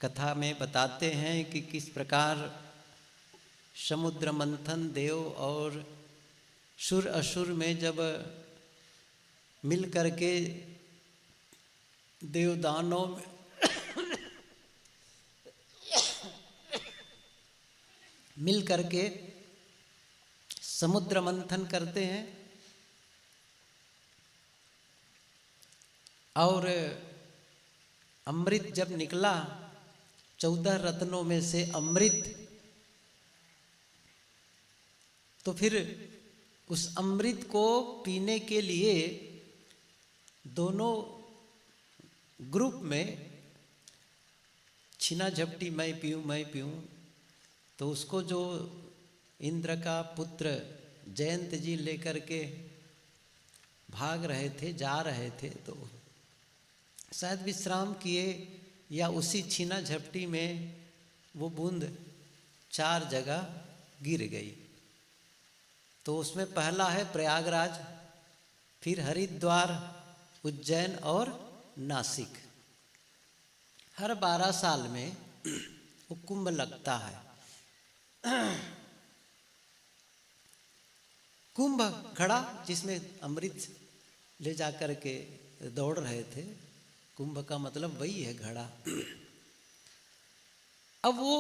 कथा में बताते हैं कि किस प्रकार समुद्र मंथन देव और सुर असुर में जब मिल करके देवदानों में मिल करके समुद्र मंथन करते हैं और अमृत जब निकला 14 रत्नों में से अमृत, तो फिर उस अमृत को पीने के लिए दोनों ग्रुप में छीना झपटी मैं पीऊं, तो उसको जो इंद्र का पुत्र जयंत जी लेकर के भाग रहे थे, जा रहे थे, तो शायद विश्राम किए या उसी छीना झपटी में वो बूंद 4 जगह गिर गई। तो उसमें पहला है प्रयागराज, फिर हरिद्वार, उज्जैन और नासिक। हर 12 साल में वो कुंभ लगता है। कुंभ घड़ा जिसमें अमृत ले जाकर के दौड़ रहे थे, कुंभ का मतलब वही है घड़ा। अब वो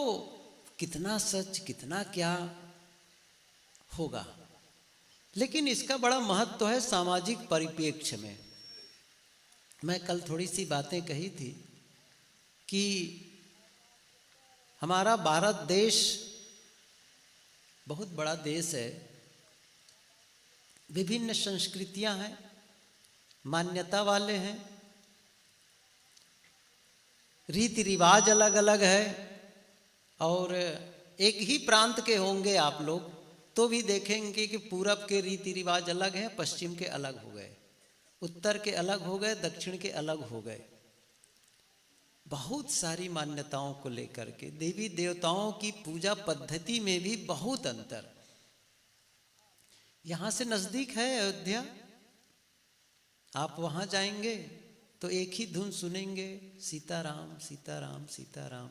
कितना सच कितना क्या होगा, लेकिन इसका बड़ा महत्व है सामाजिक परिप्रेक्ष्य में। मैं कल थोड़ी सी बातें कही थी कि हमारा भारत देश बहुत बड़ा देश है, विभिन्न संस्कृतियां हैं, मान्यता वाले हैं, रीति रिवाज अलग अलग है। और एक ही प्रांत के होंगे आप लोग तो भी देखेंगे कि पूरब के रीति रिवाज अलग हैं, पश्चिम के अलग हो गए, उत्तर के अलग हो गए, दक्षिण के अलग हो गए। बहुत सारी मान्यताओं को लेकर के देवी देवताओं की पूजा पद्धति में भी बहुत अंतर। यहां से नजदीक है अयोध्या, आप वहां जाएंगे तो एक ही धुन सुनेंगे, सीताराम सीताराम सीताराम।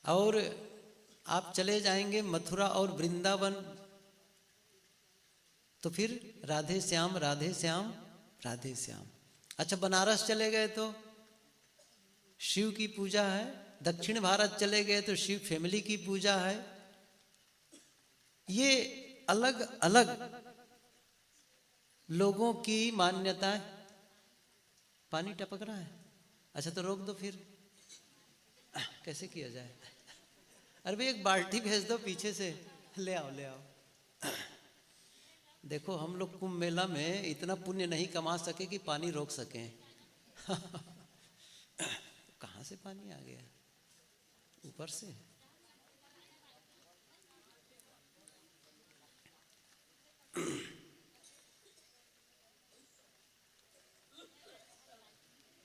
और आप चले जाएंगे मथुरा और वृंदावन तो फिर राधे श्याम राधे श्याम राधे श्याम। अच्छा, बनारस चले गए तो शिव की पूजा है, दक्षिण भारत चले गए तो शिव फैमिली की पूजा है। ये अलग अलग लोगों की मान्यताएं। पानी टपक रहा है, अच्छा तो रोक दो, फिर कैसे किया जाए? अरे भाई एक बाल्टी भेज दो पीछे से, ले आओ ले आओ। देखो हम लोग कुंभ मेला में इतना पुण्य नहीं कमा सके कि पानी रोक सकें। कहाँ से पानी आ गया? ऊपर से।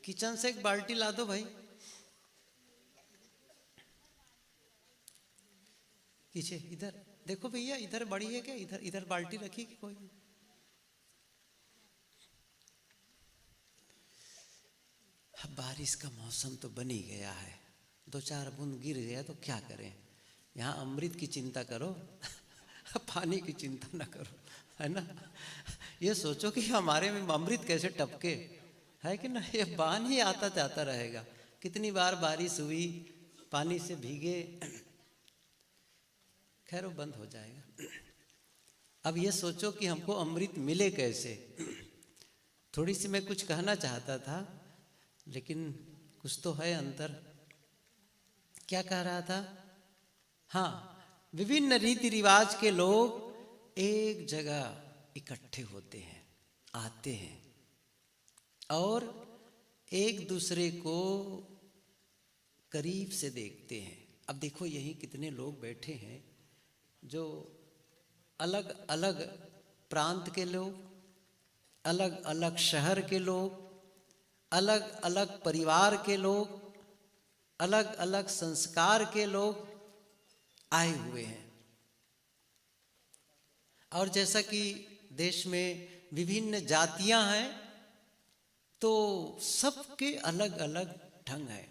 किचन से एक बाल्टी ला दो भाई। पीछे इधर देखो भैया, इधर बड़ी है क्या? इधर इधर बाल्टी रखी कि कोई? बारिश का मौसम तो बन ही गया है, 2-4 बूंद गिर गया तो क्या करें? यहाँ अमृत की चिंता करो, पानी की चिंता ना करो, है ना? ये सोचो कि हमारे में अमृत कैसे टपके, है कि ना? ये बान ही आता जाता रहेगा। कितनी बार बारिश हुई, पानी से भीगे, खैर वो बंद हो जाएगा। अब ये सोचो कि हमको अमृत मिले कैसे। थोड़ी सी मैं कुछ कहना चाहता था, लेकिन कुछ तो है अंतर। क्या कह रहा था? हाँ, विभिन्न रीति रिवाज के लोग एक जगह इकट्ठे होते हैं, आते हैं और एक दूसरे को करीब से देखते हैं। अब देखो यही कितने लोग बैठे हैं जो अलग अलग प्रांत के लोग, अलग अलग शहर के लोग, अलग अलग परिवार के लोग, अलग अलग संस्कार के लोग आए हुए हैं। और जैसा कि देश में विभिन्न जातियां हैं तो सबके अलग अलग ढंग है।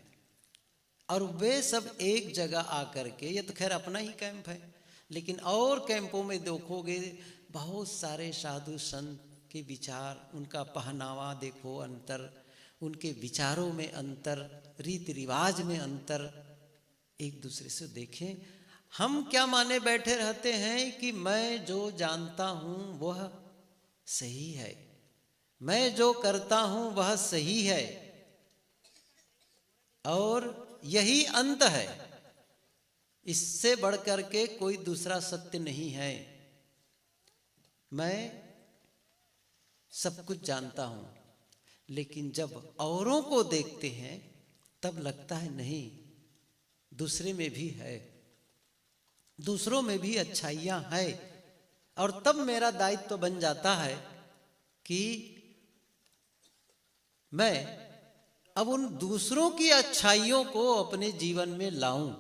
और वे सब एक जगह आकर के, ये तो खैर अपना ही कैंप है, लेकिन और कैंपों में देखोगे बहुत सारे साधु संत के विचार, उनका पहनावा देखो अंतर, उनके विचारों में अंतर, रीति रिवाज में अंतर, एक दूसरे से देखें। हम क्या माने बैठे रहते हैं कि मैं जो जानता हूं वह सही है, मैं जो करता हूं वह सही है और यही अंत है, इससे बढ़कर के कोई दूसरा सत्य नहीं है। मैं सब कुछ जानता हूं, लेकिन जब औरों को देखते हैं तब लगता है नहीं, दूसरे में भी है, दूसरों में भी अच्छाइयां है, और तब मेरा दायित्व तो बन जाता है कि मैं अब उन दूसरों की अच्छाइयों को अपने जीवन में लाऊं।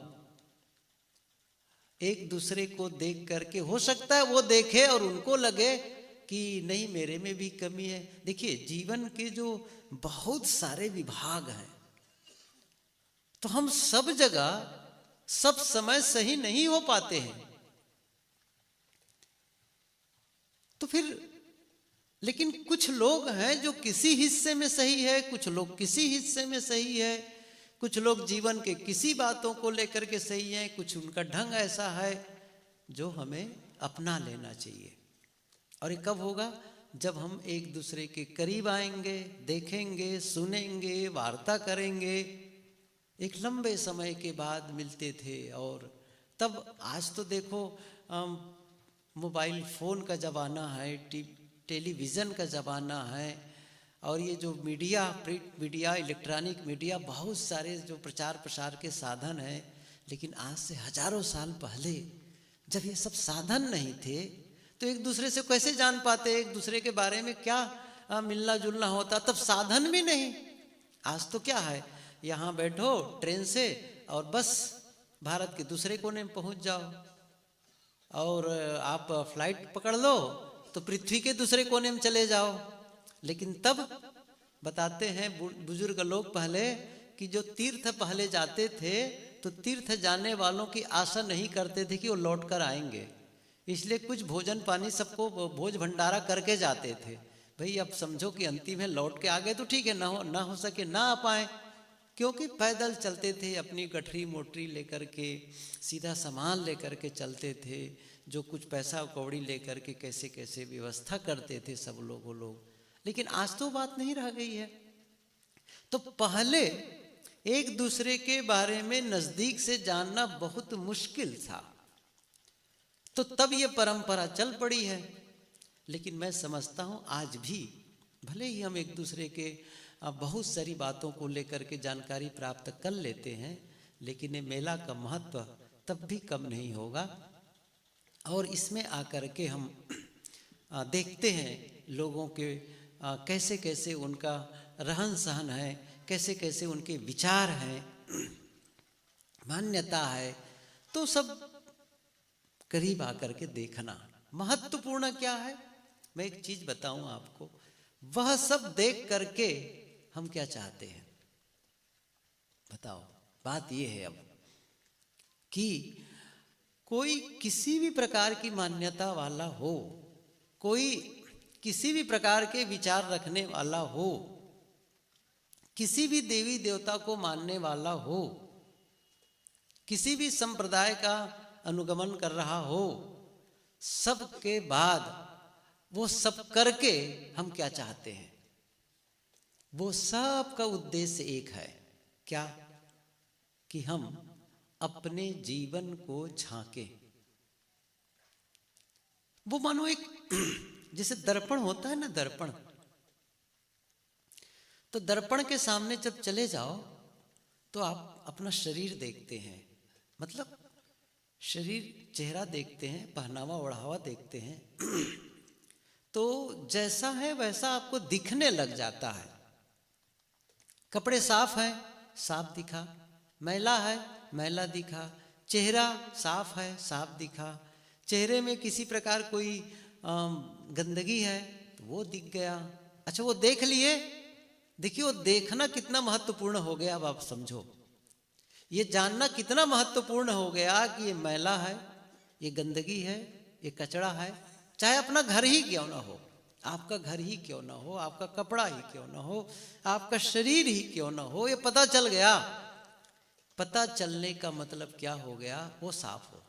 एक दूसरे को देख करके हो सकता है वो देखे और उनको लगे कि नहीं मेरे में भी कमी है। देखिए जीवन के जो बहुत सारे विभाग हैं, तो हम सब जगह सब समय सही नहीं हो पाते हैं, तो फिर लेकिन कुछ लोग हैं जो किसी हिस्से में सही है, कुछ लोग किसी हिस्से में सही है, कुछ लोग जीवन के किसी बातों को लेकर के सही हैं, कुछ उनका ढंग ऐसा है जो हमें अपना लेना चाहिए। और ये कब होगा? जब हम एक दूसरे के करीब आएंगे, देखेंगे, सुनेंगे, वार्ता करेंगे। एक लंबे समय के बाद मिलते थे, और तब आज तो देखो मोबाइल फ़ोन का ज़माना है, टेलीविज़न का ज़माना है, और ये जो media, print media, electronic media, बहुत सारे जो प्रचार प्रसार के साधन हैं। लेकिन आज से हजारों साल पहले जब ये सब साधन नहीं थे तो एक दूसरे से कैसे जान पाते, एक दूसरे के बारे में क्या मिलना जुलना होता, तब साधन भी नहीं। आज तो क्या है, यहाँ बैठो ट्रेन से और बस भारत के दूसरे कोने में पहुँच जाओ, और आप फ्लाइट पकड़ लो तो पृथ्वी के दूसरे कोने में चले जाओ। लेकिन तब बताते हैं बुजुर्ग लोग पहले कि जो तीर्थ पहले जाते थे तो तीर्थ जाने वालों की आशा नहीं करते थे कि वो लौट कर आएंगे, इसलिए कुछ भोजन पानी सबको भोज भंडारा करके जाते थे। भाई अब समझो कि अंतिम है, लौट के आ गए तो ठीक है, ना हो सके ना आ पाए, क्योंकि पैदल चलते थे, अपनी गठरी मोटरी लेकर के, सीधा सामान लेकर के चलते थे, जो कुछ पैसा कौड़ी लेकर के कैसे कैसे व्यवस्था करते थे सब लोग। लेकिन आज तो बात नहीं रह गई है। तो पहले एक दूसरे के बारे में नजदीक से जानना बहुत मुश्किल था, तो तब ये परंपरा चल पड़ी है। लेकिन मैं समझता हूँ आज भी भले ही हम एक दूसरे के बहुत सारी बातों को लेकर के जानकारी प्राप्त कर लेते हैं, लेकिन ये मेला का महत्व तब भी कम नहीं होगा। और इसमें आकर के हम देखते हैं लोगों के कैसे कैसे उनका रहन सहन है, कैसे कैसे उनके विचार हैं, मान्यता है, तो सब करीब आकर के देखना महत्वपूर्ण क्या है। मैं एक चीज बताऊं आपको, वह सब देख करके हम क्या चाहते हैं बताओ। बात यह है अब कि कोई किसी भी प्रकार की मान्यता वाला हो, कोई किसी भी प्रकार के विचार रखने वाला हो, किसी भी देवी देवता को मानने वाला हो, किसी भी संप्रदाय का अनुगमन कर रहा हो, सब के बाद वो सब करके हम क्या चाहते हैं? वो सब का उद्देश्य एक है, क्या? कि हम अपने जीवन को झांके। वो मानो एक जैसे दर्पण होता है ना, दर्पण, तो दर्पण के सामने जब चले जाओ तो आप अपना शरीर देखते हैं, मतलब शरीर, चेहरा देखते हैं, पहनावा ओढ़ावा देखते हैं, तो जैसा है वैसा आपको दिखने लग जाता है। कपड़े साफ है, साफ दिखा, मैला है, मैला दिखा, चेहरा साफ है, साफ दिखा, चेहरे में किसी प्रकार कोई गंदगी है तो वो दिख गया। अच्छा वो देख लिए, देखिए वो देखना कितना महत्वपूर्ण हो गया। अब आप समझो, ये जानना कितना महत्वपूर्ण हो गया कि ये मैला है, ये गंदगी है, ये कचरा है। चाहे अपना घर ही क्यों ना हो, आपका घर ही क्यों ना हो, आपका कपड़ा ही क्यों ना हो, आपका शरीर ही क्यों ना हो, ये पता चल गया। पता चलने का मतलब क्या हो गया? वो साफ हो,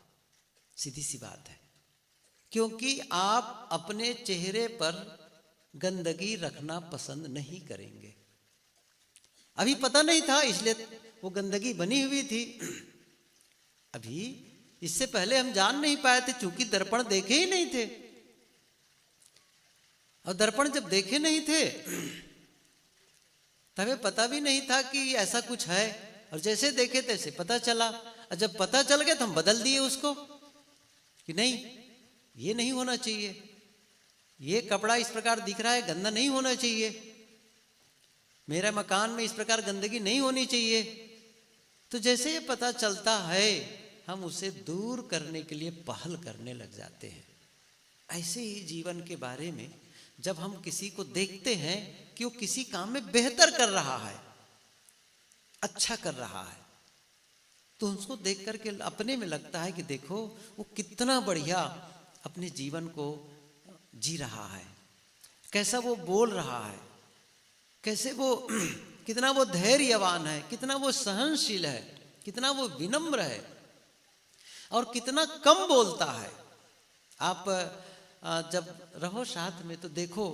सीधी सी बात है। क्योंकि आप अपने चेहरे पर गंदगी रखना पसंद नहीं करेंगे। अभी पता नहीं था इसलिए वो गंदगी बनी हुई थी। अभी इससे पहले हम जान नहीं पाए थे, चूंकि दर्पण देखे ही नहीं थे। और दर्पण जब देखे नहीं थे तब पता भी नहीं था कि ऐसा कुछ है। और जैसे देखे तैसे पता चला। और जब पता चल गया तो हम बदल दिए उसको कि नहीं, ये नहीं होना चाहिए, ये कपड़ा इस प्रकार दिख रहा है, गंदा नहीं होना चाहिए, मेरा मकान में इस प्रकार गंदगी नहीं होनी चाहिए। तो जैसे ये पता चलता है हम उसे दूर करने के लिए पहल करने लग जाते हैं। ऐसे ही जीवन के बारे में जब हम किसी को देखते हैं कि वो किसी काम में बेहतर कर रहा है, अच्छा कर रहा है, तो उसको देख करके अपने में लगता है कि देखो वो कितना बढ़िया अपने जीवन को जी रहा है, कैसा वो बोल रहा है, कैसे वो कितना वो धैर्यवान है, कितना वो सहनशील है, कितना वो विनम्र है और कितना कम बोलता है। आप जब रहो साथ में तो देखो,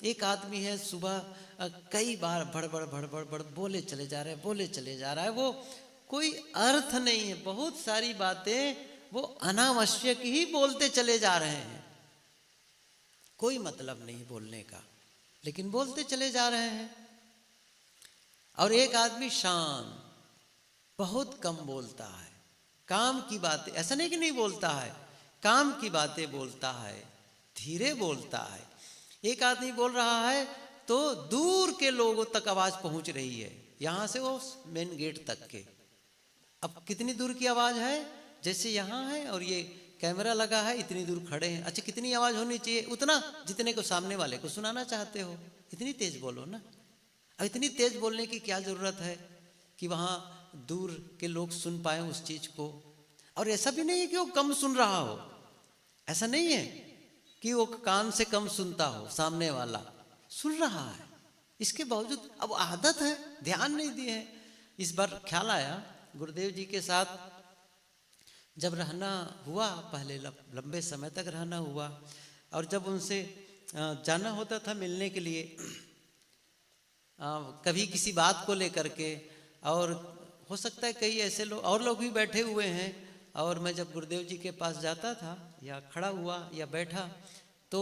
एक आदमी है सुबह कई बार भड़बड़ भड़बड़ भड़ बोले चले जा रहे हैं, बोले चले जा रहा है, वो कोई अर्थ नहीं है, बहुत सारी बातें वो अनावश्यक ही बोलते चले जा रहे हैं, कोई मतलब नहीं बोलने का, लेकिन बोलते चले जा रहे हैं। और एक आदमी शांत, बहुत कम बोलता है, काम की बातें, ऐसा नहीं कि नहीं बोलता है, काम की बातें बोलता है, धीरे बोलता है। एक आदमी बोल रहा है तो दूर के लोगों तक आवाज पहुंच रही है, यहां से वो मेन गेट तक के। अब कितनी दूर की आवाज है? जैसे यहाँ है और ये कैमरा लगा है, इतनी दूर खड़े हैं। अच्छा, कितनी आवाज होनी चाहिए? उतना जितने को सामने वाले को सुनाना चाहते हो, इतनी तेज बोलो ना। अब इतनी तेज बोलने की क्या जरूरत है कि वहां दूर के लोग सुन पाए उस चीज को? और ऐसा भी नहीं है कि वो कम सुन रहा हो, ऐसा नहीं है कि वो कान से कम सुनता हो, सामने वाला सुन रहा है, इसके बावजूद अब आदत है, ध्यान नहीं दिए है। इस बार ख्याल आया, गुरुदेव जी के साथ जब रहना हुआ, पहले लंबे समय तक रहना हुआ, और जब उनसे जाना होता था मिलने के लिए, कभी किसी बात को लेकर के, और हो सकता है कई ऐसे लोग और लोग भी बैठे हुए हैं, और मैं जब गुरुदेव जी के पास जाता था या खड़ा हुआ या बैठा तो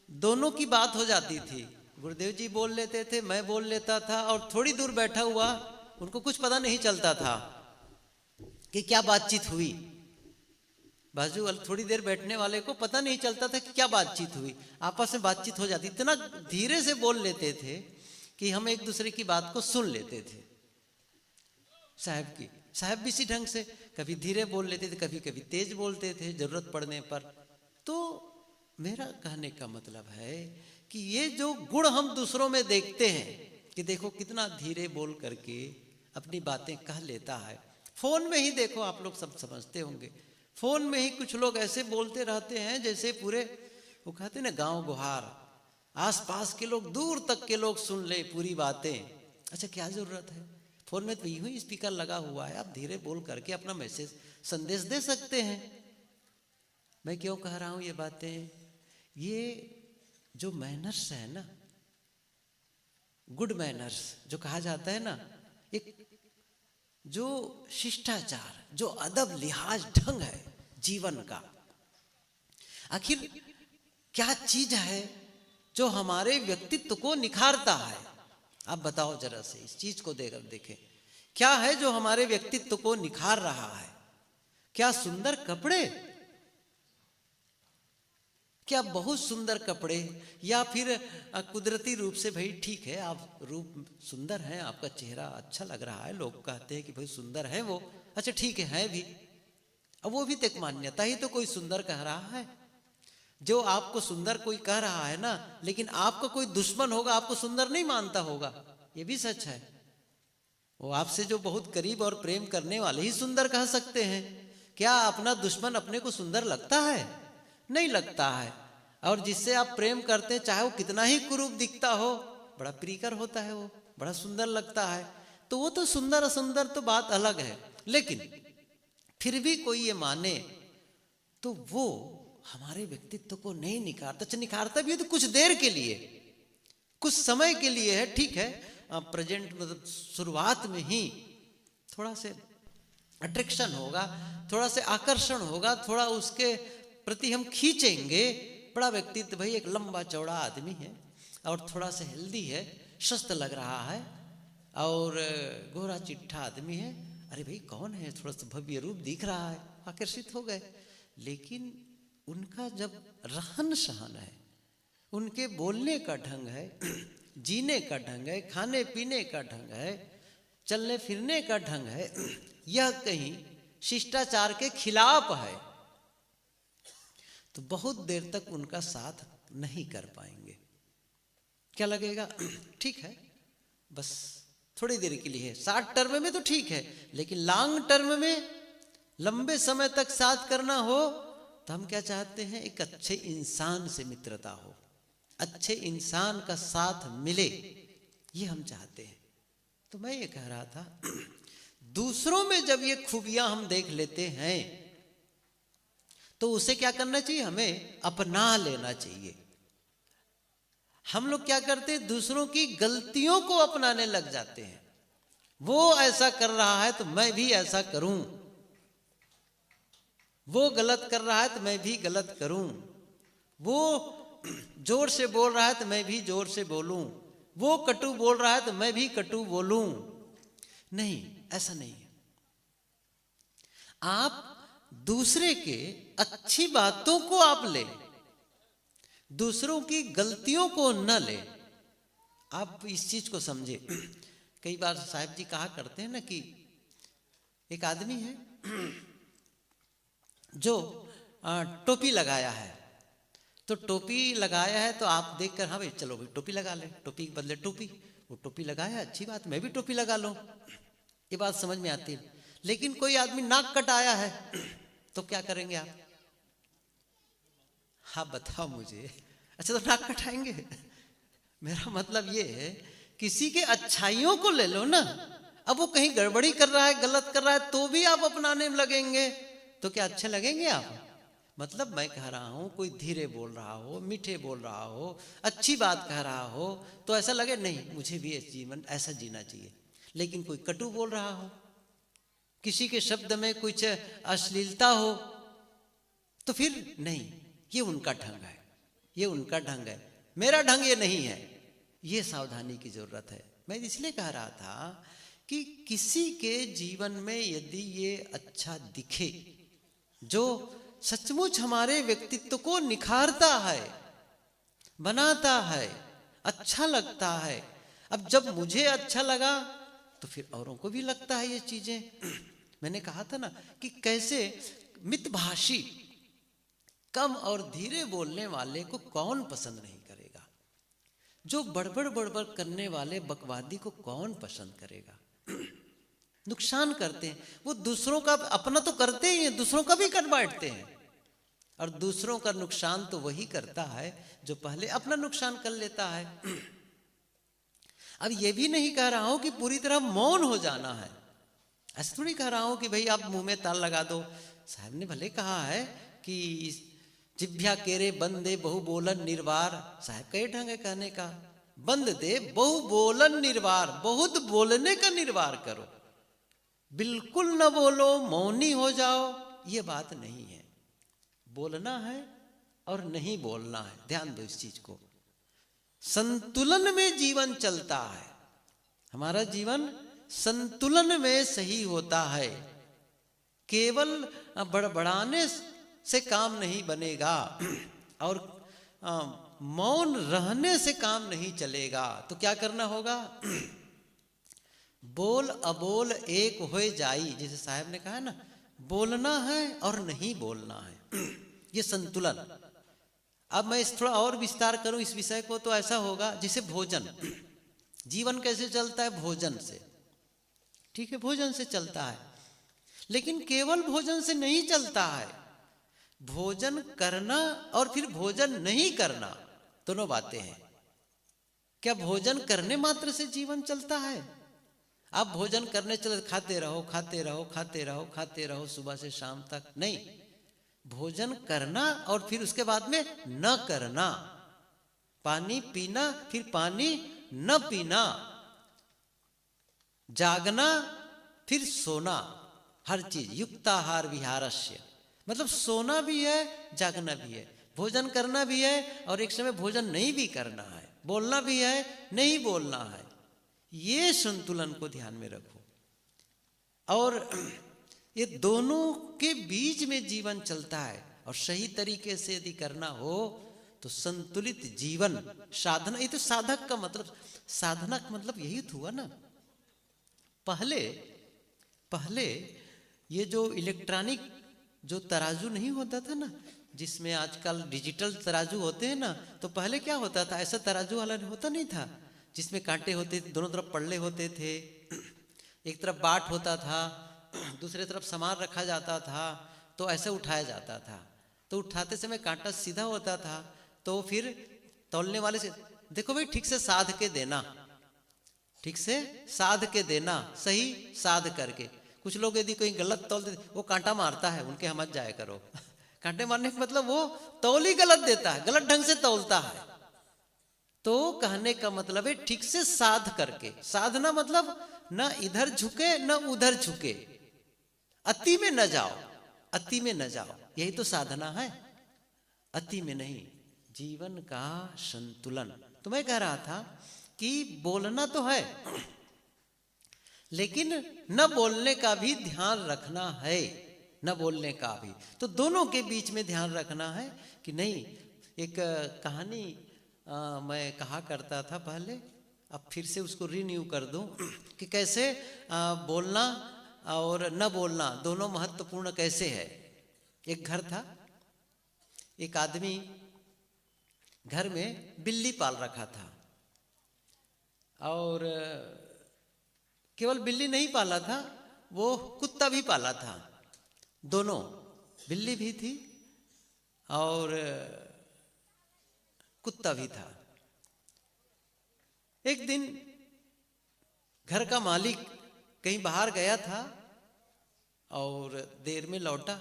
दोनों की बात हो जाती थी। गुरुदेव जी बोल लेते थे, मैं बोल लेता था, और थोड़ी दूर बैठा हुआ उनको कुछ पता नहीं चलता था कि क्या बातचीत हुई। बाजू थोड़ी देर बैठने वाले को पता नहीं चलता था कि क्या बातचीत हुई, आपस में बातचीत हो जाती। इतना धीरे से बोल लेते थे कि हम एक दूसरे की बात को सुन लेते थे। साहब भी इसी ढंग से कभी धीरे बोल लेते थे, कभी कभी तेज बोलते थे जरूरत पड़ने पर। तो मेरा कहने का मतलब है कि ये जो गुण हम दूसरों में देखते हैं कि देखो कितना धीरे बोल करके अपनी बातें कह लेता है। फोन में ही देखो, आप लोग सब समझते होंगे, फोन में ही कुछ लोग ऐसे बोलते रहते हैं जैसे पूरे, वो कहते ना गांव गुहार, आसपास के लोग, दूर तक के लोग सुन ले पूरी बातें। अच्छा, क्या जरूरत है? फोन में तो यूं ही स्पीकर लगा हुआ है, आप धीरे बोल करके अपना मैसेज, संदेश दे सकते हैं। मैं क्यों कह रहा हूं ये बातें? ये जो मैनर्स है ना, गुड मैनर्स जो कहा जाता है ना, एक जो शिष्टाचार, जो अदब लिहाज ढंग है जीवन का, आखिर क्या चीज है जो हमारे व्यक्तित्व को निखारता है? आप बताओ जरा से, इस चीज को देखें, क्या है जो हमारे व्यक्तित्व को निखार रहा है? क्या सुंदर कपड़े, क्या बहुत सुंदर कपड़े, या फिर कुदरती रूप से, भाई ठीक है आप रूप सुंदर हैं, आपका चेहरा अच्छा लग रहा है, लोग कहते हैं कि भाई सुंदर है वो, अच्छा ठीक है भी, अब वो भी तो एक मान्यता ही तो कोई सुंदर कह रहा है। जो आपको सुंदर कोई कह रहा है ना, लेकिन आपका कोई दुश्मन होगा आपको सुंदर नहीं मानता होगा, ये भी सच है। वो आपसे जो बहुत करीब और प्रेम करने वाले ही सुंदर कह सकते हैं। क्या अपना दुश्मन अपने को सुंदर लगता है? नहीं लगता है। और जिससे आप प्रेम करते हैं, चाहे वो कितना ही कुरूप दिखता हो, बड़ा प्रियकर होता है, वो बड़ा सुंदर लगता है। तो वो तो सुंदर असुंदर तो बात अलग है, लेकिन फिर भी कोई ये माने तो वो हमारे व्यक्तित्व को नहीं निखारता। अच्छा, निखारता भी है तो कुछ देर के लिए, कुछ समय के लिए है, ठीक है। प्रेजेंट मतलब शुरुआत में ही थोड़ा से अट्रैक्शन होगा, थोड़ा से आकर्षण होगा, थोड़ा उसके प्रति हम खींचेंगे। बड़ा व्यक्तित्व भाई, एक लंबा चौड़ा आदमी है और थोड़ा सा हेल्दी है, स्वस्थ लग रहा है, और गोरा चिट्ठा आदमी है, अरे भाई कौन है, थोड़ा सा भव्य रूप दिख रहा है, आकर्षित हो गए। लेकिन उनका जब रहन सहन है, उनके बोलने का ढंग है, जीने का ढंग है, खाने पीने का ढंग है, चलने फिरने का ढंग है, यह कहीं शिष्टाचार के खिलाफ है, तो बहुत देर तक उनका साथ नहीं कर पाएंगे। क्या लगेगा? ठीक है, बस थोड़ी देर के लिए है, शॉर्ट टर्म में तो ठीक है, लेकिन लॉन्ग टर्म में लंबे समय तक साथ करना हो तो हम क्या चाहते हैं? एक अच्छे इंसान से मित्रता हो, अच्छे इंसान का साथ मिले, ये हम चाहते हैं। तो मैं ये कह रहा था, दूसरों में जब ये खूबियां हम देख लेते हैं तो उसे क्या करना चाहिए? हमें अपना लेना चाहिए। हम लोग क्या करते हैं? दूसरों की गलतियों को अपनाने लग जाते हैं। वो ऐसा कर रहा है तो मैं भी ऐसा करूं, वो गलत कर रहा है तो मैं भी गलत करूं, वो जोर से बोल रहा है तो मैं भी जोर से बोलूं, वो कटु बोल रहा है तो मैं भी कटु बोलूं। नहीं, ऐसा नहीं है। आप दूसरे के अच्छी बातों को आप ले, दूसरों की गलतियों को न ले। आप इस चीज को समझे। कई बार साहब जी कहा करते हैं ना कि एक आदमी है जो टोपी लगाया है, तो टोपी लगाया है तो आप देखकर, हाँ भाई चलो भाई टोपी लगा ले, टोपी के बदले टोपी, वो टोपी लगाया, अच्छी बात, मैं भी टोपी लगा लूं, ये बात समझ में आती है। लेकिन कोई आदमी नाक कटाया है तो क्या करेंगे आप? हाँ बताओ मुझे। अच्छा, तो नाक कटाएंगे? मेरा मतलब ये है, किसी के अच्छाइयों को ले लो ना। अब वो कहीं गड़बड़ी कर रहा है, गलत कर रहा है, तो भी आप अपनाने में लगेंगे, तो क्या अच्छे लगेंगे आप? मतलब मैं कह रहा हूं, कोई धीरे बोल रहा हो, मीठे बोल रहा हो, अच्छी बात कह रहा हो, तो ऐसा लगे नहीं मुझे भी जीवन ऐसा जीना चाहिए। लेकिन कोई कटु बोल रहा हो, किसी के शब्द में कुछ अश्लीलता हो, तो फिर नहीं, ये उनका ढंग है, ये उनका ढंग है, मेरा ढंग ये नहीं है। ये सावधानी की जरूरत है। मैं इसलिए कह रहा था कि किसी के जीवन में यदि ये अच्छा दिखे, जो सचमुच हमारे व्यक्तित्व को निखारता है, बनाता है, अच्छा लगता है। अब जब मुझे अच्छा लगा तो फिर औरों को भी लगता है ये चीजें। मैंने कहा था ना कि कैसे मितभाषी, कम और धीरे बोलने वाले को कौन पसंद नहीं करेगा, जो बड़बड़ बड़बड़ करने वाले बकवादी को कौन पसंद करेगा। नुकसान करते हैं वो, दूसरों का, अपना तो करते ही हैं, दूसरों का भी कर बैठते हैं, और दूसरों का नुकसान तो वही करता है जो पहले अपना नुकसान कर लेता है। अब ये भी नहीं कह रहा हूं कि पूरी तरह मौन हो जाना है, ऐसा थोड़ी कह रहा हूं कि भाई आप मुंह में ताल लगा दो। साहब ने भले कहा है कि जिभ्या केरे बंदे बहु बोलन निर्वार, साहब का ये ढंग है कहने का, बंद दे बहु बोलन निर्वार, बहुत बोलने का निर्वार करो, बिल्कुल न बोलो, मौनी हो जाओ, ये बात नहीं है। बोलना है और नहीं बोलना है, ध्यान दो इस चीज को। संतुलन में जीवन चलता है, हमारा जीवन संतुलन में सही होता है। केवल बड़बड़ाने से काम नहीं बनेगा, और मौन रहने से काम नहीं चलेगा। तो क्या करना होगा? बोल अबोल एक हो जाई, जैसे साहब ने कहा ना, बोलना है और नहीं बोलना है, ये संतुलन। अब मैं इस थोड़ा और विस्तार करूं इस विषय को, तो ऐसा होगा जैसे भोजन, जीवन कैसे चलता है? भोजन से। ठीक है, भोजन से चलता है, लेकिन केवल भोजन से नहीं चलता है। भोजन करना और फिर भोजन नहीं करना दोनों बातें हैं। क्या भोजन करने मात्र से जीवन चलता है? आप भोजन करने चले, खाते रहो खाते रहो खाते रहो खाते रहो सुबह से शाम तक, नहीं। भोजन करना और फिर उसके बाद में न करना, पानी पीना फिर पानी न पीना, जागना फिर सोना, हर चीज युक्ताहार विहारस्य, मतलब सोना भी है जागना भी है, भोजन करना भी है और एक समय भोजन नहीं भी करना है, बोलना भी है नहीं बोलना है। ये संतुलन को ध्यान में रखो। और ये दोनों के बीच में जीवन चलता है, और सही तरीके से यदि करना हो तो संतुलित जीवन साधना। ये तो साधक का मतलब, साधना का मतलब यही तो हुआ ना। पहले ये जो इलेक्ट्रॉनिक जो तराजू नहीं होता था ना, जिसमें आजकल डिजिटल तराजू होते हैं ना, तो पहले क्या होता था, ऐसा तराजू वाला होता नहीं था जिसमें कांटे होते थे, दोनों तरफ पल्ले होते थे, एक तरफ बाट होता था, दूसरे तरफ सामान रखा जाता था, तो ऐसे उठाया जाता था। तो उठाते समय कांटा सीधा होता था, तो फिर तौलने वाले से देखो भाई ठीक से साध के देना, ठीक से साध के देना, सही साध करके। कुछ लोग यदि कोई गलत तौल दे, वो कांटा मारता है, उनके हम मत जाया करो। कांटे मारने का मतलब वो तौल ही गलत देता है, गलत ढंग से तौलता है। तो कहने का मतलब है ठीक से साध करके। साधना मतलब न इधर झुके न उधर झुके, अति में न जाओ, अति में न जाओ, यही तो साधना है, अति में नहीं। जीवन का संतुलन। तो मैं कह रहा था कि बोलना तो है, लेकिन न बोलने का भी ध्यान रखना है, न बोलने का भी। तो दोनों के बीच में ध्यान रखना है कि नहीं। एक कहानी मैं कहा करता था पहले, अब फिर से उसको रिन्यू कर दूं कि कैसे बोलना और न बोलना दोनों महत्वपूर्ण कैसे है। एक घर था, एक आदमी घर में बिल्ली पाल रखा था, और केवल बिल्ली नहीं पाला था, वो कुत्ता भी पाला था। दोनों, बिल्ली भी थी और कुत्ता भी था। एक दिन घर का मालिक कहीं बाहर गया था और देर में लौटा,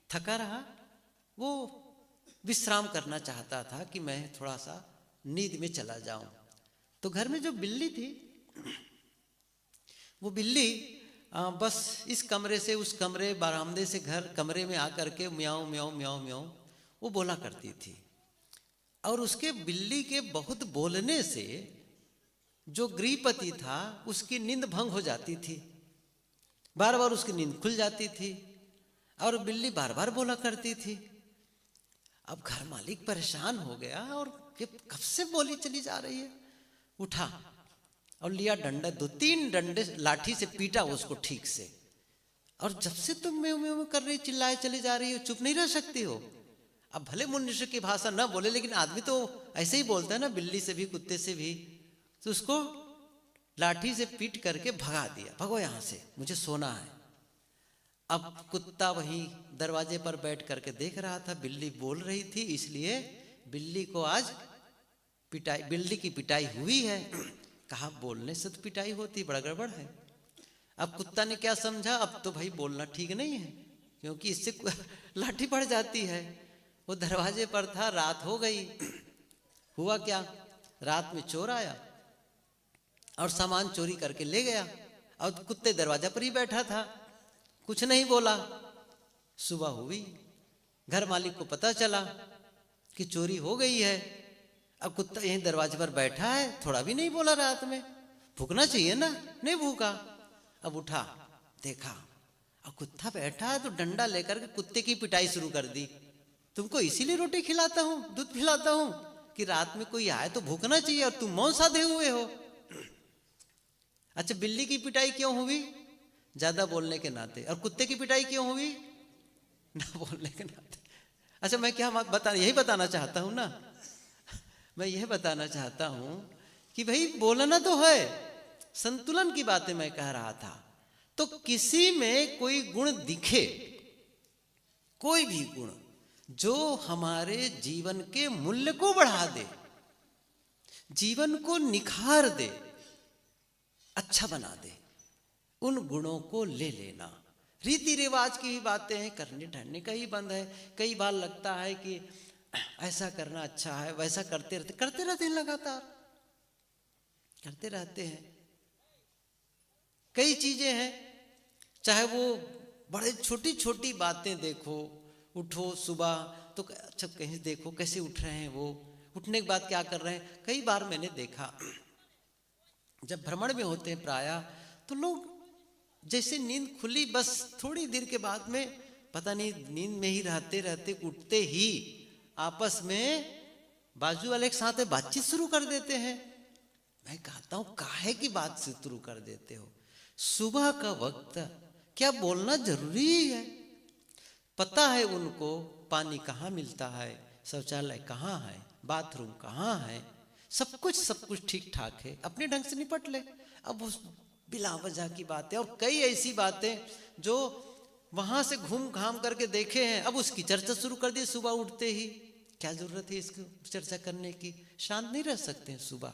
थका रहा, वो विश्राम करना चाहता था कि मैं थोड़ा सा नींद में चला जाऊं। तो घर में जो बिल्ली थी, वो बिल्ली बस इस कमरे से उस कमरे, बरामदे से घर, कमरे में आकर के म्याऊं म्याऊं म्याऊं म्याऊं वो बोला करती थी। और उसके बिल्ली के बहुत बोलने से जो गृहपति था उसकी नींद भंग हो जाती थी, बार बार उसकी नींद खुल जाती थी, और बिल्ली बार बार बोला करती थी। अब घर मालिक परेशान हो गया, और ये कब से बोली चली जा रही है। उठा और लिया डंडा, 2-3 डंडे लाठी से पीटा उसको ठीक से। और जब से तुम म्याऊं म्याऊं कर रही, चिल्लाए चली जा रही हो, चुप नहीं रह सकती हो। अब भले मनुष्य की भाषा न बोले, लेकिन आदमी तो ऐसे ही बोलता है ना, बिल्ली से भी कुत्ते से भी। तो उसको लाठी से पीट करके भगा दिया, भगो यहां से, मुझे सोना है। अब कुत्ता वहीं दरवाजे पर बैठ करके देख रहा था, बिल्ली बोल रही थी, इसलिए बिल्ली को आज पिटाई, बिल्ली की पिटाई हुई है। कहा बोलने से तो पिटाई होती, बड़ा गड़बड़ है। अब कुत्ता ने क्या समझा, अब तो भाई बोलना ठीक नहीं है, क्योंकि इससे लाठी पड़ जाती है। वो दरवाजे पर था, रात हो गई। हुआ क्या, रात में चोर आया और सामान चोरी करके ले गया, और कुत्ते दरवाजा पर ही बैठा था, कुछ नहीं बोला। सुबह हुई, घर मालिक को पता चला कि चोरी हो गई है। अब कुत्ता यहीं दरवाजे पर बैठा है, थोड़ा भी नहीं बोला, रात में भूखना चाहिए ना, नहीं भूखा। अब उठा, देखा, अब कुत्ता बैठा है, तो डंडा लेकर के कुत्ते की पिटाई शुरू कर दी। तुमको इसीलिए रोटी खिलाता हूं, दूध पिलाता हूं, कि रात में कोई आए तो भूखना चाहिए, और तुम मौन साधे हुए हो। अच्छा, बिल्ली की पिटाई क्यों हुई, ज्यादा बोलने के नाते, और कुत्ते की पिटाई क्यों हुई, ना बोलने के नाते। अच्छा, मैं क्या यही बताना चाहता हूं ना, मैं यह बताना चाहता हूं कि भाई बोलना तो है, संतुलन की बातें मैं कह रहा था। तो किसी में कोई गुण दिखे, कोई भी गुण जो हमारे जीवन के मूल्य को बढ़ा दे, जीवन को निखार दे, अच्छा बना दे, उन गुणों को ले लेना। रीति रिवाज की ही बातें हैं, करने ढहने का ही बंद है। कई बार लगता है कि ऐसा करना अच्छा है, वैसा करते रहते हैं, लगातार करते रहते हैं। कई चीजें हैं, चाहे वो बड़े छोटी छोटी बातें देखो, उठो सुबह तो अच्छा कहीं देखो कैसे उठ रहे हैं, वो उठने के बाद क्या कर रहे हैं। कई बार मैंने देखा जब भ्रमण में होते हैं प्रायः, तो लोग जैसे नींद खुली बस थोड़ी देर के बाद में पता नहीं नींद में ही रहते रहते उठते ही आपस में बाजू वाले के साथ बातचीत शुरू कर देते हैं। मैं कहता हूं काहे की बात शुरू कर देते हो? सुबह का वक्त क्या बोलना जरूरी है? पता है उनको पानी कहाँ मिलता है, शौचालय कहाँ है, बाथरूम कहाँ है, सब कुछ ठीक ठाक है, अपने ढंग से निपट ले। अब उस बिला वजह की बातें और कई ऐसी बातें जो वहां से घूम घाम करके देखे हैं, अब उसकी चर्चा शुरू कर दी सुबह उठते ही। क्या जरूरत है इसकी चर्चा करने की? शांत नहीं रह सकते हैं सुबह।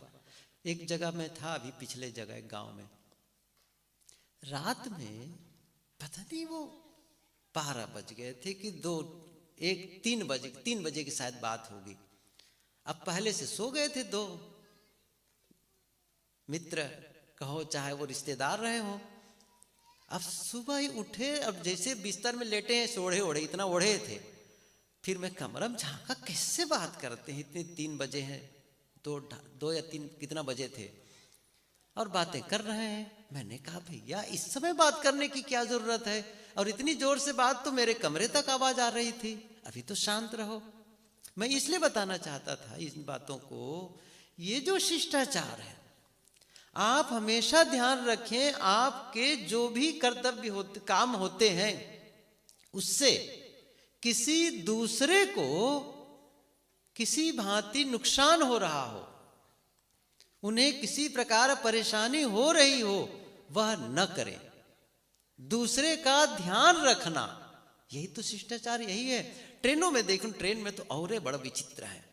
एक जगह में था, अभी पिछले जगह एक गांव में, रात में पता नहीं वो 12 बज गए थे कि 3 बजे की शायद बात होगी। अब पहले से सो गए थे 2 मित्र, कहो चाहे वो रिश्तेदार रहे हो। अब सुबह ही उठे, अब जैसे बिस्तर में लेटे हैं, सोढ़े ओढ़े, इतना ओढ़े थे। फिर मैं कमरा में झांका, कैसे बात करते हैं, इतने 3 बजे हैं, 2 या 3 कितना बजे थे, और बातें कर रहे हैं। मैंने कहा भैया इस समय बात करने की क्या जरूरत है, और इतनी जोर से बात तो मेरे कमरे तक आवाज आ रही थी, अभी तो शांत रहो। मैं इसलिए बताना चाहता था इन बातों को, ये जो शिष्टाचार है आप हमेशा ध्यान रखें, आपके जो भी कर्तव्य होते, काम होते हैं, उससे किसी दूसरे को किसी भांति नुकसान हो रहा हो, उन्हें किसी प्रकार परेशानी हो रही हो, वह न करें। दूसरे का ध्यान रखना, यही तो शिष्टाचार, यही है। ट्रेनों में देखो, ट्रेन में तो और बड़ा विचित्र है।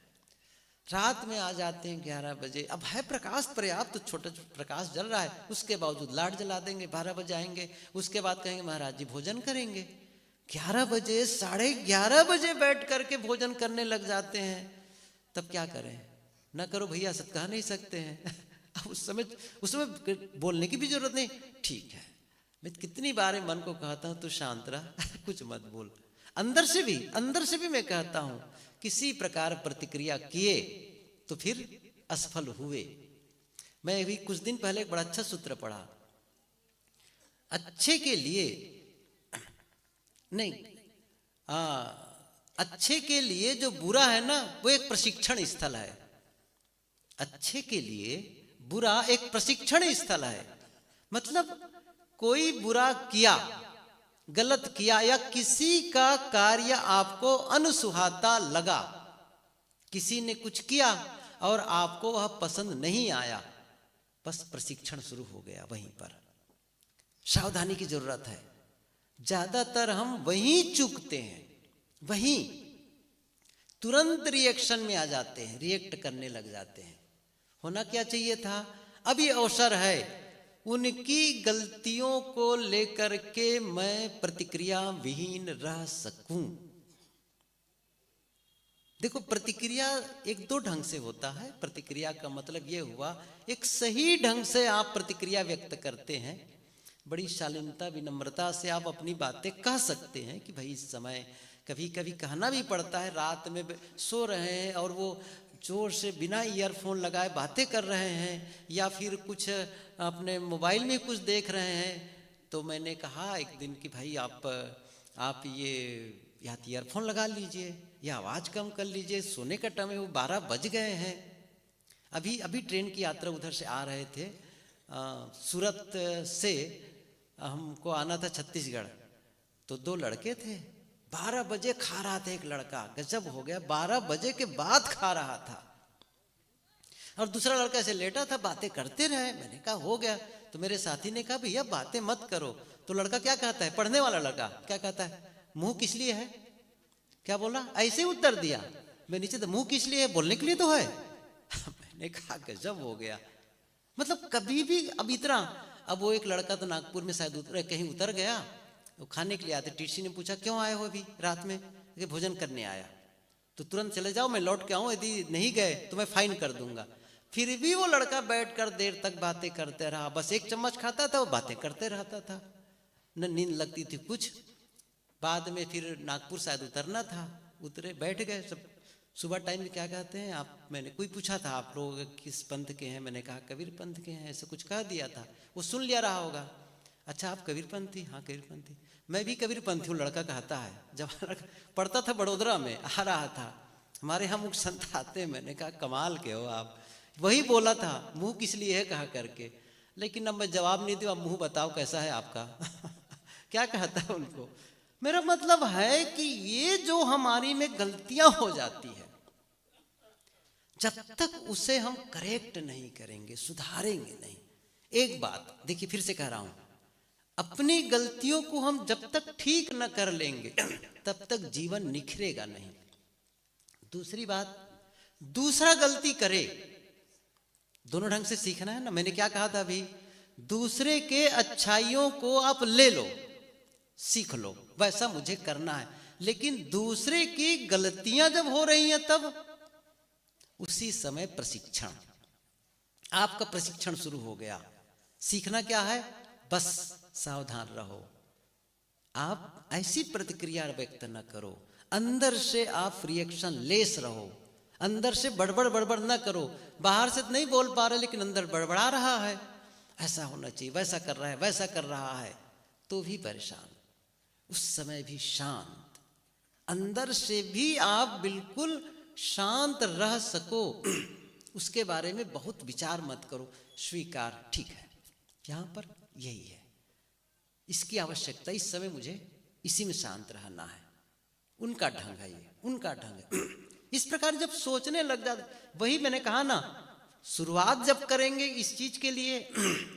रात में आ जाते हैं 11 बजे, अब है प्रकाश पर्याप्त, तो छोटा प्रकाश जल रहा है, उसके बावजूद लाइट जला देंगे, 12 बजे आएंगे, उसके बाद कहेंगे महाराज जी भोजन करेंगे। 11 बजे 11:30 बजे बैठ करके भोजन करने लग जाते हैं। तब क्या करें? ना करो भैया, सब कह नहीं सकते हैं। अब उस समय बोलने की भी जरूरत नहीं। ठीक है, मैं कितनी बार मन को कहता हूं तू शांत रह, कुछ मत बोल। अंदर से भी मैं कहता हूं, किसी प्रकार प्रतिक्रिया किए तो फिर असफल हुए। मैं अभी कुछ दिन पहले एक बड़ा अच्छा सूत्र पढ़ा, अच्छे के लिए नहीं, अच्छे के लिए जो बुरा है ना, वो एक प्रशिक्षण स्थल है। अच्छे के लिए बुरा एक प्रशिक्षण स्थल है। मतलब कोई बुरा किया, गलत किया, या किसी का कार्य आपको अनसुहाता लगा, किसी ने कुछ किया और आपको वह पसंद नहीं आया, बस प्रशिक्षण शुरू हो गया। वहीं पर सावधानी की जरूरत है। ज्यादातर हम वहीं चूकते हैं, वहीं तुरंत रिएक्शन में आ जाते हैं, रिएक्ट करने लग जाते हैं। होना क्या चाहिए था, अभी अवसर है, उनकी गलतियों को लेकर के मैं प्रतिक्रिया विहीन रह सकूं। देखो, प्रतिक्रिया 1-2 ढंग से होता है। प्रतिक्रिया का मतलब यह हुआ, एक सही ढंग से आप प्रतिक्रिया व्यक्त करते हैं, बड़ी शालीनता विनम्रता से आप अपनी बातें कह सकते हैं कि भाई इस समय कभी कभी कहना भी पड़ता है, रात में सो रहे हैं और वो जोर से बिना ईयरफोन लगाए बातें कर रहे हैं, या फिर कुछ अपने मोबाइल में कुछ देख रहे हैं। तो मैंने कहा एक दिन कि भाई आप ये या ईयरफोन लगा लीजिए या आवाज़ कम कर लीजिए, सोने का टाइम है, वो 12 बज गए हैं। अभी ट्रेन की यात्रा उधर से आ रहे थे, सूरत से हमको आना था छत्तीसगढ़। तो 2 लड़के थे, 12 बजे खा रहा था एक लड़का, गजब हो गया, 12 बजे के बाद खा रहा था। और दूसरा लड़का ऐसे लेटा था, बातें करते रहे। मैंने कहा हो गया। तो मेरे साथी ने कहा भैया बातें मत करो। तो लड़का क्या कहता है, पढ़ने वाला लड़का क्या कहता है, मुंह किस लिए है? क्या बोला, ऐसे ही उत्तर दिया। मैं नीचे, तो मुंह किस लिए है, बोलने के लिए तो है। मैंने कहा गजब हो गया। मतलब कभी भी अब इतना। अब वो एक लड़का तो नागपुर में शायद कहीं उतर गया, वो खाने के लिए आते। टीसी ने पूछा क्यों आए हो अभी रात में? कि भोजन करने आया। तो तुरंत चले जाओ, मैं लौट के आऊँ, यदि नहीं गए तो मैं फाइन कर दूंगा। फिर भी वो लड़का बैठकर देर तक बातें करते रहा। बस एक चम्मच खाता था, वो बातें करते रहता था, न नींद लगती थी कुछ। बाद में फिर नागपुर शायद उतरना था, उतरे, बैठ गए सब। सुबह टाइम में क्या कहते हैं आप, मैंने कोई पूछा था आप लोग किस पंथ के हैं, मैंने कहा कबीर पंथ के हैं, ऐसा कुछ कह दिया था। वो सुन लिया रहा होगा, अच्छा आप कबीर पंथी? हाँ कबीर पंथी, मैं भी कबीर पंथी हूँ, लड़का कहता है। जब पढ़ता था बड़ोदरा में, आ रहा था, हमारे यहाँ मुख संत आते हैं। मैंने कहा कमाल के हो आप, वही बोला था मुंह किस लिए है कहा करके। लेकिन अब मैं जवाब नहीं दूँ, अब मुंह बताओ कैसा है आपका। क्या कहता है उनको। मेरा मतलब है कि ये जो हमारी में गलतियां हो जाती है, जब तक उसे हम करेक्ट नहीं करेंगे, सुधारेंगे नहीं। एक बात देखिए, फिर से कह रहा हूं, अपनी गलतियों को हम जब तक ठीक न कर लेंगे तब तक जीवन निखरेगा नहीं। दूसरी बात, दूसरा गलती करे, दोनों ढंग से सीखना है ना। मैंने क्या कहा था अभी, दूसरे के अच्छाइयों को आप ले लो, सीख लो, वैसा मुझे करना है। लेकिन दूसरे की गलतियां जब हो रही हैं तब उसी समय प्रशिक्षण, आपका प्रशिक्षण शुरू हो गया। सीखना क्या है, बस सावधान रहो, आप ऐसी प्रतिक्रिया व्यक्त न करो, अंदर से आप रिएक्शन लेस रहो, अंदर से बड़बड़ बड़बड़ न करो। बाहर से नहीं बोल पा रहे लेकिन अंदर बड़बड़ा रहा है, ऐसा होना चाहिए, वैसा कर रहा है, वैसा कर रहा है, तो भी परेशान। उस समय भी शांत, अंदर से भी आप बिल्कुल शांत रह सको, उसके बारे में बहुत विचार मत करो, स्वीकार, ठीक है यहां पर यही है, इसकी आवश्यकता, इस समय मुझे इसी में शांत रहना है, उनका ढंग है ये, उनका ढंग है। इस प्रकार जब सोचने लग जाते, वही मैंने कहा ना, शुरुआत जब करेंगे इस चीज के लिए,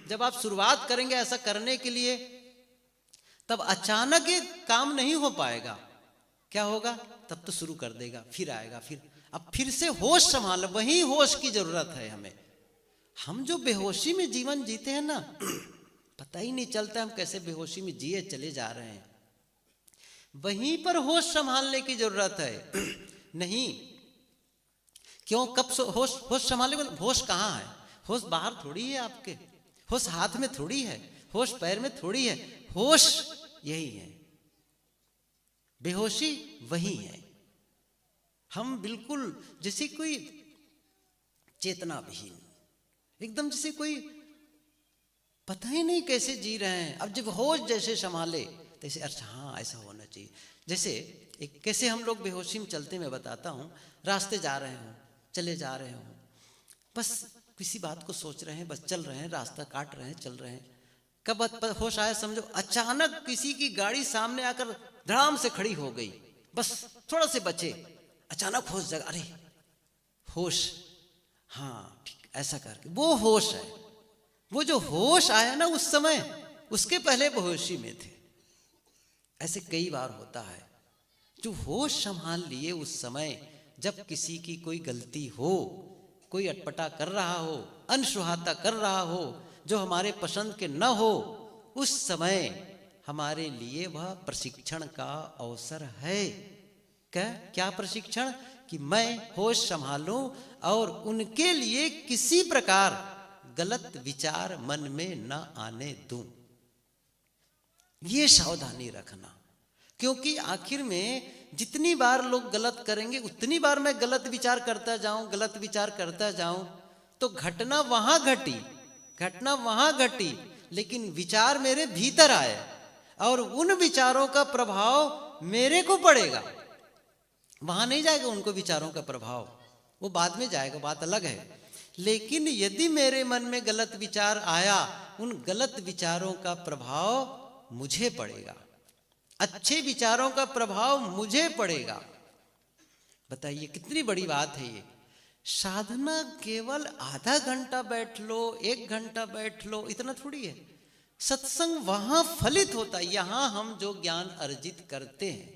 जब आप शुरुआत करेंगे ऐसा करने के लिए, तब अचानक ये काम नहीं हो पाएगा। क्या होगा, तब तो शुरू कर देगा, फिर आएगा, फिर अब फिर से होश संभाल, वही होश की जरूरत है हमें। हम जो बेहोशी में जीवन जीते हैं ना, पता ही नहीं चलता हम कैसे बेहोशी में जिए चले जा रहे हैं। वहीं पर होश संभालने की जरूरत है। नहीं क्यों, कब होश संभालने, होश कहाँ है? होश बाहर थोड़ी है आपके, होश हाथ में थोड़ी है, होश पैर में थोड़ी है, होश यही है, बेहोशी वही है। हम बिल्कुल जैसे कोई चेतना विहीन, एकदम जैसे कोई पता ही नहीं कैसे जी रहे हैं। अब जब होश जैसे संभाले तैसे, अच्छा हाँ ऐसा होना चाहिए। जैसे एक कैसे हम लोग बेहोशी में चलते, मैं बताता हूँ। रास्ते जा रहे हो, चले जा रहे हो, बस किसी बात को सोच रहे हैं, बस चल रहे हैं, रास्ता काट रहे हैं, चल रहे हैं। कब होश आया समझो, अचानक किसी की गाड़ी सामने आकर धड़ाम से खड़ी हो गई, बस थोड़ा से बचे, अचानक होश जगा, अरे होश, हाँ ठीक, ऐसा करके वो होश है। वो जो होश आया ना उस समय, उसके पहले बेहोशी में थे। ऐसे कई बार होता है, जो होश संभाल लिए उस समय, जब किसी की कोई गलती हो, कोई अटपटा कर रहा हो, अनसुहाता कर रहा हो, जो हमारे पसंद के न हो, उस समय हमारे लिए वह प्रशिक्षण का अवसर है। क्या प्रशिक्षण, कि मैं होश संभालूं और उनके लिए किसी प्रकार गलत विचार मन में न आने दूं। ये सावधानी रखना, क्योंकि आखिर में जितनी बार लोग गलत करेंगे उतनी बार मैं गलत विचार करता जाऊं, गलत विचार करता जाऊं, तो घटना वहां घटी, घटना वहां घटी, लेकिन विचार मेरे भीतर आए और उन विचारों का प्रभाव मेरे को पड़ेगा। वहां नहीं जाएगा उनको विचारों का प्रभाव, वो बाद में जाएगा, बात अलग है। लेकिन यदि मेरे मन में गलत विचार आया, उन गलत विचारों का प्रभाव मुझे पड़ेगा, अच्छे विचारों का प्रभाव मुझे पड़ेगा। बताइए कितनी बड़ी बात है ये। साधना केवल आधा घंटा बैठ लो, 1 घंटा बैठ लो, इतना थोड़ी है। सत्संग वहां फलित होता है। यहाँ हम जो ज्ञान अर्जित करते हैं,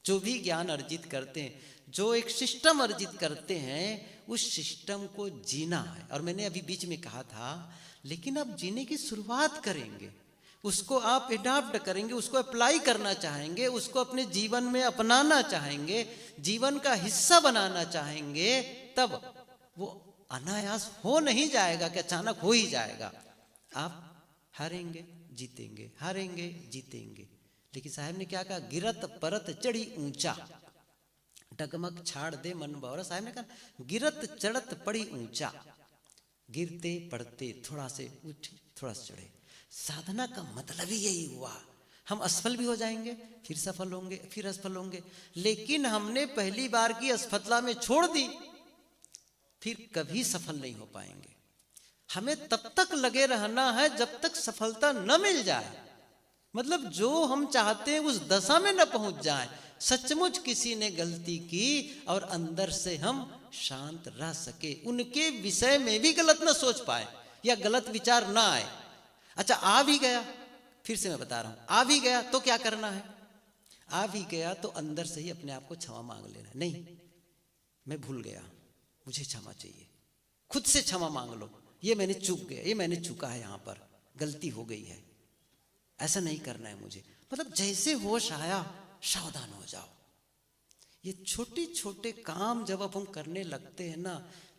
जो भी ज्ञान अर्जित करते हैं, जो एक सिस्टम अर्जित करते हैं, उस सिस्टम को जीना है। और मैंने अभी बीच में कहा था, लेकिन आप जीने की शुरुआत करेंगे, उसको आप एडॉप्ट करेंगे, उसको अप्लाई करना चाहेंगे, उसको अपने जीवन में अपनाना चाहेंगे, जीवन का हिस्सा बनाना चाहेंगे, तब वो अनायास हो नहीं जाएगा कि अचानक हो ही जाएगा। आप हारेंगे जीतेंगे, हारेंगे जीतेंगे। लेकिन साहब ने क्या कहा, गिरत परत चढ़ी ऊंचा, डगमग छाड़ दे मन बौरा। साहब ने कहा गिरत चढ़त पड़ी ऊंचा, गिरते पड़ते थोड़ा से उठे, थोड़ा से चढ़े। साधना का मतलब ही यही हुआ। हम असफल भी हो जाएंगे, फिर सफल होंगे, फिर असफल होंगे। लेकिन हमने पहली बार की असफलता में छोड़ दी, फिर कभी सफल नहीं हो पाएंगे। हमें तब तक लगे रहना है जब तक सफलता न मिल जाए, मतलब जो हम चाहते हैं उस दशा में न पहुंच जाए। सचमुच किसी ने गलती की और अंदर से हम शांत रह सके, उनके विषय में भी गलत न सोच पाए या गलत विचार ना आए। अच्छा आ भी गया, फिर से मैं बता रहा हूं, आ भी गया तो क्या करना है? आ भी गया तो अंदर से ही अपने आप को क्षमा मांग लेना। नहीं मैं भूल गया, मुझे क्षमा चाहिए, खुद से क्षमा मांग लो, ये मैंने चूक गया, ये मैंने चूका है, यहां पर गलती हो गई है, ऐसा नहीं करना है मुझे। मतलब जैसे होश आया सावधान हो जाओ। ये छोटे छोटे काम जब अब हम करने लगते हैं ना,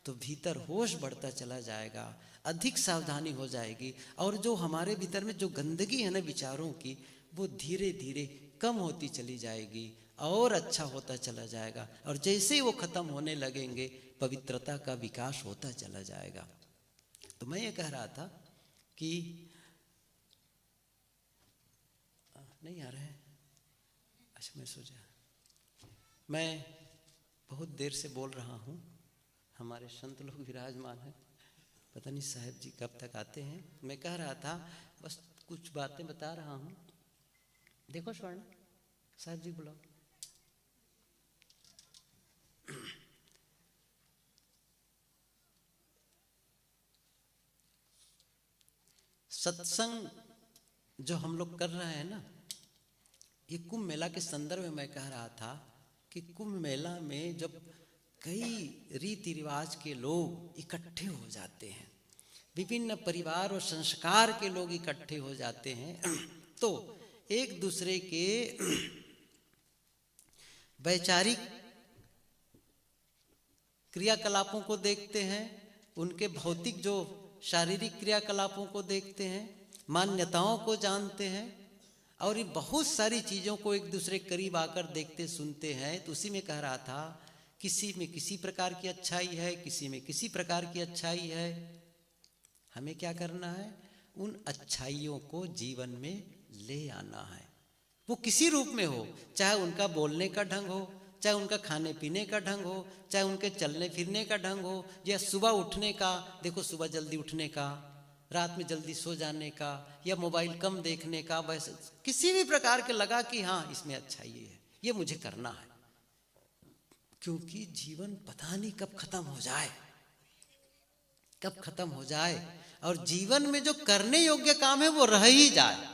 तो भीतर होश बढ़ता चला जाएगा, अधिक सावधानी हो जाएगी, और जो हमारे भीतर में जो गंदगी है ना विचारों की, वो धीरे धीरे कम होती चली जाएगी और अच्छा होता चला जाएगा। और जैसे ही वो खत्म होने लगेंगे, पवित्रता का विकास होता चला जाएगा। तो मैं ये कह रहा था कि नहीं आ रहे हैं, अच्छा मैं सोचा, मैं बहुत देर से बोल रहा हूँ, हमारे संत लोग विराजमान हैं, पता नहीं साहब जी कब तक आते हैं। मैं कह रहा था, बस कुछ बातें बता रहा हूँ। देखो स्वर्ण साहब जी बुलाओ। सत्संग जो हम लोग कर रहे हैं ना, ये कुंभ मेला के संदर्भ में मैं कह रहा था कि कुंभ मेला में जब कई रीति रिवाज के लोग इकट्ठे हो जाते हैं, विभिन्न परिवार और संस्कार के लोग इकट्ठे हो जाते हैं, तो एक दूसरे के वैचारिक क्रियाकलापों को देखते हैं, उनके भौतिक जो शारीरिक क्रियाकलापों को देखते हैं, मान्यताओं को जानते हैं, और ये बहुत सारी चीज़ों को एक दूसरे करीब आकर देखते सुनते हैं। तो उसी में कह रहा था, किसी में किसी प्रकार की अच्छाई है, किसी में किसी प्रकार की अच्छाई है। हमें क्या करना है? उन अच्छाइयों को जीवन में ले आना है, वो किसी रूप में हो, चाहे उनका बोलने का ढंग हो, चाहे उनका खाने पीने का ढंग हो, चाहे उनके चलने फिरने का ढंग हो, या सुबह उठने का, देखो सुबह जल्दी उठने का, रात में जल्दी सो जाने का, या मोबाइल कम देखने का, वैसे किसी भी प्रकार के लगा कि हाँ इसमें अच्छा ये है, ये मुझे करना है। क्योंकि जीवन पता नहीं कब खत्म हो जाए, कब खत्म हो जाए, और जीवन में जो करने योग्य काम है वो रह ही जाए।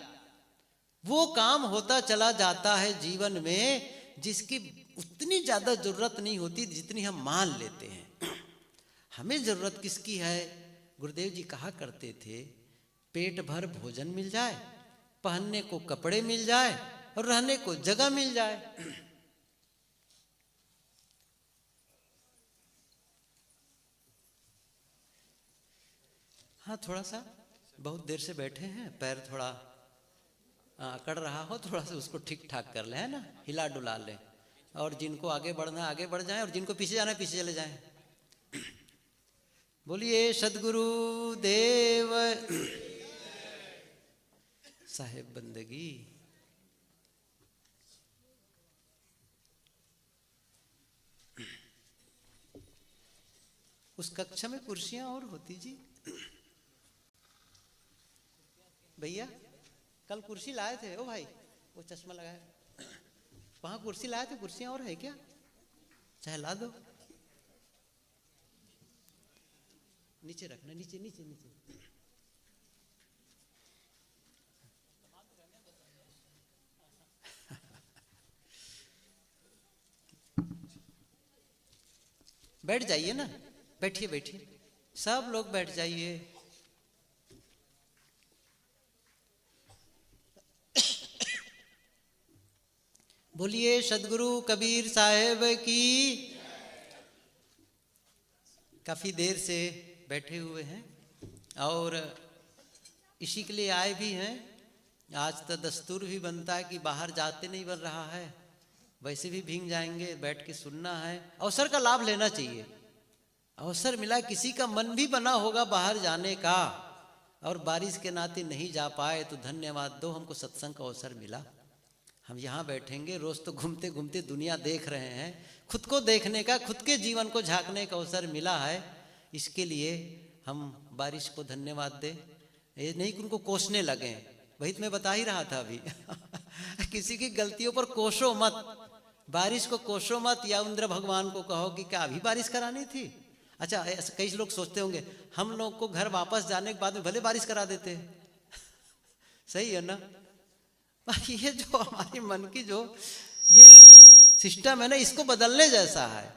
वो काम होता चला जाता है जीवन में जिसकी उतनी ज्यादा जरूरत नहीं होती जितनी हम मान लेते हैं। हमें जरूरत किसकी है? गुरुदेव जी कहा करते थे, पेट भर भोजन मिल जाए, पहनने को कपड़े मिल जाए, और रहने को जगह मिल जाए। हाँ थोड़ा सा बहुत देर से बैठे हैं, पैर थोड़ा अकड़ रहा हो, थोड़ा सा उसको ठीक ठाक कर ले, है ना, हिला डुला ले, और जिनको आगे बढ़ना आगे बढ़ जाएं, और जिनको पीछे जाना है पीछे चले जाएं। बोलिए सदगुरु देव साहेब बंदगी। उस कक्षा में कुर्सियां और होती जी। भैया कल कुर्सी लाए थे, ओ भाई वो चश्मा लगाए, वहां कुर्सी लाए थे, कुर्सियां और है क्या? चाहे ला दो। नीचे रखना, नीचे नीचे नीचे। बैठ जाइए ना, बैठिए बैठिए, सब लोग बैठ जाइए। बोलिए सदगुरु कबीर साहेब की। काफ़ी देर से बैठे हुए हैं और इसी के लिए आए भी हैं। आज तो दस्तूर भी बनता है कि बाहर जाते नहीं बन रहा है, वैसे भी भीग जाएंगे, बैठ के सुनना है। अवसर का लाभ लेना चाहिए। अवसर मिला, किसी का मन भी बना होगा बाहर जाने का और बारिश के नाते नहीं जा पाए तो धन्यवाद दो, हमको सत्संग का अवसर मिला। हम यहाँ बैठेंगे, रोज़ तो घूमते घूमते दुनिया देख रहे हैं, खुद को देखने का, खुद के जीवन को झांकने का अवसर मिला है। इसके लिए हम बारिश को धन्यवाद दें, ये नहीं कि उनको कोसने लगे। वही तो मैं बता ही रहा था अभी किसी की गलतियों पर कोसो मत, बारिश को कोसो मत, या इंद्र भगवान को कहो कि क्या अभी बारिश करानी थी। अच्छा, कई लोग सोचते होंगे हम लोग को घर वापस जाने के बाद में भले बारिश करा देते सही है ना। ये जो हमारे मन की जो ये सिस्टम है ना, इसको बदलने जैसा है।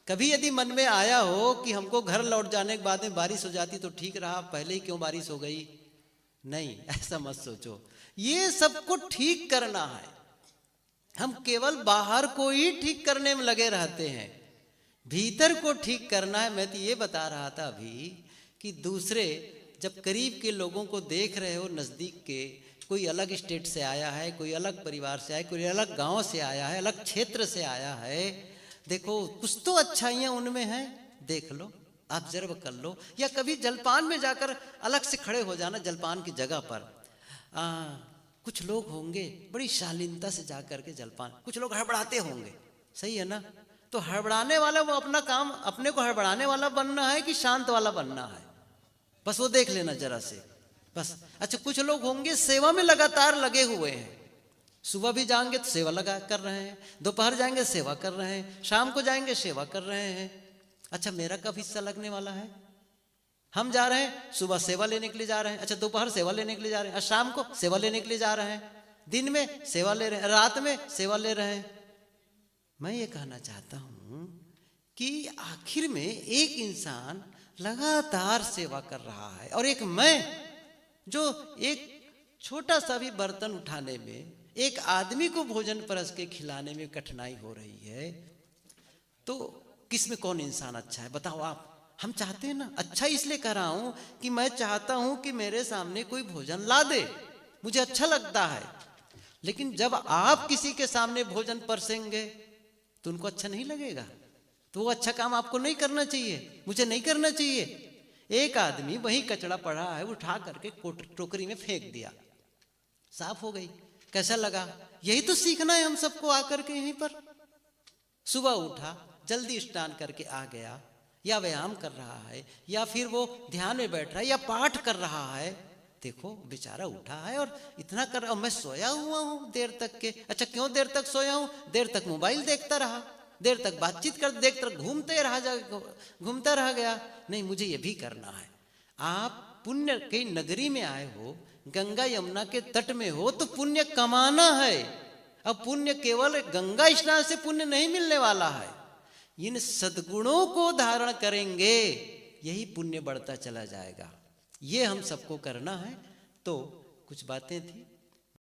कभी यदि मन में आया हो कि हमको घर लौट जाने के बाद में बारिश हो जाती तो ठीक रहा, पहले ही क्यों बारिश हो गई, नहीं, ऐसा मत सोचो। ये सबको ठीक करना है। हम केवल बाहर को ही ठीक करने में लगे रहते हैं, भीतर को ठीक करना है। मैं तो ये बता रहा था अभी कि दूसरे जब करीब के लोगों को देख रहे हो, नज़दीक के, कोई अलग स्टेट से आया है, कोई अलग परिवार से आया, कोई अलग गांव से आया है, अलग क्षेत्र से आया है, देखो कुछ तो अच्छाइयाँ उनमें हैं, देख लो, ऑब्जर्व कर लो। या कभी जलपान में जाकर अलग से खड़े हो जाना, जलपान की जगह पर कुछ लोग होंगे बड़ी शालीनता से जा कर के जलपान, कुछ लोग हड़बड़ाते होंगे, सही है ना। तो हड़बड़ाने वाला वो अपना काम, अपने को हड़बड़ाने वाला बनना है कि शांत वाला बनना है, बस वो देख लेना जरा से, बस। अच्छा, कुछ लोग होंगे सेवा में लगातार लगे हुए हैं, सुबह भी जाएंगे तो सेवा लगा कर रहे हैं, दोपहर जाएंगे सेवा कर रहे हैं, शाम को जाएंगे सेवा कर रहे हैं। अच्छा, मेरा कब हिस्सा लगने वाला है? हम जा रहे हैं, सुबह सेवा लेने के लिए जा रहे हैं, अच्छा दोपहर सेवा लेने के लिए जा रहे हैं, शाम को सेवा लेने के लिए जा रहे हैं, दिन में सेवा ले रहे हैं, रात में सेवा ले रहे हैं। मैं ये कहना चाहता हूँ कि आखिर में एक इंसान लगातार सेवा कर रहा है और एक मैं जो एक छोटा सा भी बर्तन उठाने में, एक आदमी को भोजन परस के खिलाने में कठिनाई हो रही है, तो किसमें कौन इंसान अच्छा है बताओ आप? हम चाहते हैं ना, अच्छा इसलिए कह रहा हूं कि मैं चाहता हूं कि मेरे सामने कोई भोजन ला दे, मुझे अच्छा लगता है। लेकिन जब आप किसी के सामने भोजन परसेंगे तो उनको अच्छा नहीं लगेगा, तो वो अच्छा काम आपको नहीं करना चाहिए, मुझे नहीं करना चाहिए। एक आदमी वही कचरा पड़ा है उठा करके टोकरी में फेंक दिया, साफ हो गई, कैसा लगा? यही तो सीखना है हम सबको आकर के यहीं पर। सुबह उठा, जल्दी स्नान करके आ गया, या व्यायाम कर रहा है, या फिर वो ध्यान में बैठ रहा है, या पाठ कर रहा है, देखो बेचारा उठा है और इतना कर रहा हूं, मैं सोया हुआ हूं देर तक के। अच्छा, क्यों देर तक सोया हूं? देर तक मोबाइल देखता रहा, देर तक बातचीत कर, देखते घूमता रह गया। नहीं, मुझे ये भी करना है। आप पुण्य की नगरी में आए हो, गंगा यमुना के तट में हो, तो पुण्य कमाना है। अब पुण्य केवल गंगा स्नान से पुण्य नहीं मिलने वाला है, इन सद्गुणों को धारण करेंगे, यही पुण्य बढ़ता चला जाएगा। ये हम सबको करना है। तो कुछ बातें थी,